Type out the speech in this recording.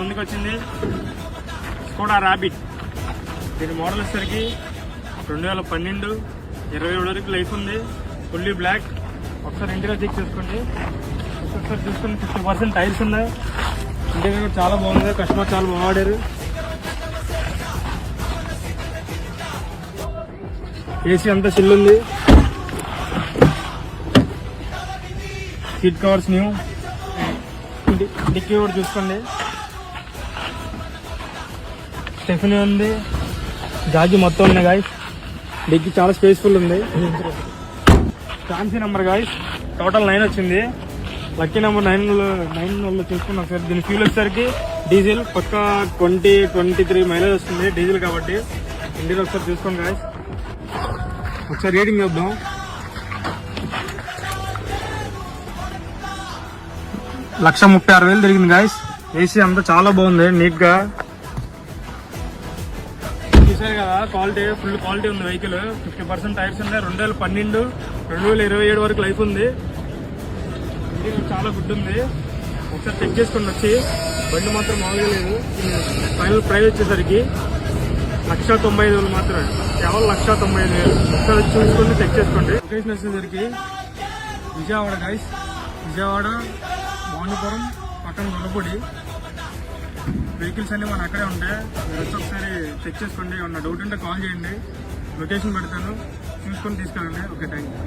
ముందుకు వచ్చింది Skoda rabbit. దీని మోడల్ వచ్చేసరికి 2012, 27 వరకు లైఫ్ ఉంది. Fully block. ఒకసారి ఇంటిగా చెక్ చేసుకోండి. ఒకసారి చూసుకుని 50% టైర్స్ ఉన్నాయి. ఇంటీరియర్ కూడా చాలా బాగుంది. కస్టమర్ చాలా బాగాడారు. ఏసీ అంతా చిల్లు ఉంది. Seat covers new. డిక్కీ కూడా చూసుకోండి. స్టెఫినీ ఉంది. జాజీ మొత్తం ఉన్నాయి గాయస్. డిక్కీ చాలా స్పేస్ఫుల్ ఉంది. Fancy number guys. టోటల్ 9 వచ్చింది. లక్కీ నెంబర్ 9 చూసుకున్నాం సార్. దీని ఫ్యూల్ వచ్చేసరికి డీజిల్ పక్క 20-23 మైలేజ్ వస్తుంది డీజిల్ కాబట్టి. ఇండియన్ ఒకసారి చూసుకోండి గాయస్. ఒకసారి రీడింగ్ చూద్దాం. $136,000 తిరిగింది గాయస్. ఏసీ అంతా చాలా బాగుంది, నీట్ గా. చూసారు కదా క్వాలిటీ, ఫుల్ క్వాలిటీ ఉంది వెహికల్. 50% టైర్స్ ఉన్నాయి. 2012, 2027 వరకు లైఫ్ ఉంది. ఇంటీరియర్ చాలా గుడ్ ఉంది. ఒకసారి చెక్ చేసుకుని వచ్చి. బండి మాత్రం మామూలుగా లేదు. ఫైనల్ ప్రైస్ వచ్చేసరికి 1,95,000 మాత్రమే. కేవలం 1,95,000. ఒకసారి చూసుకొని చెక్ చేసుకోండి. లొకేషన్ వచ్చేసరికి విజయవాడ గాయస్. విజయవాడ మౌనిపురం పక్కన గొల్లపూడి. వెహికల్స్ అన్ని మన అక్కడే ఉంటాయి. మీరు వచ్చి ఒకసారి చెక్ చేసుకోండి. ఏమన్నా డౌట్ ఉంటే కాల్ చేయండి. లొకేషన్ పెడతాను, చూసుకొని తీసుకెళ్ళండి. Okay, thank you.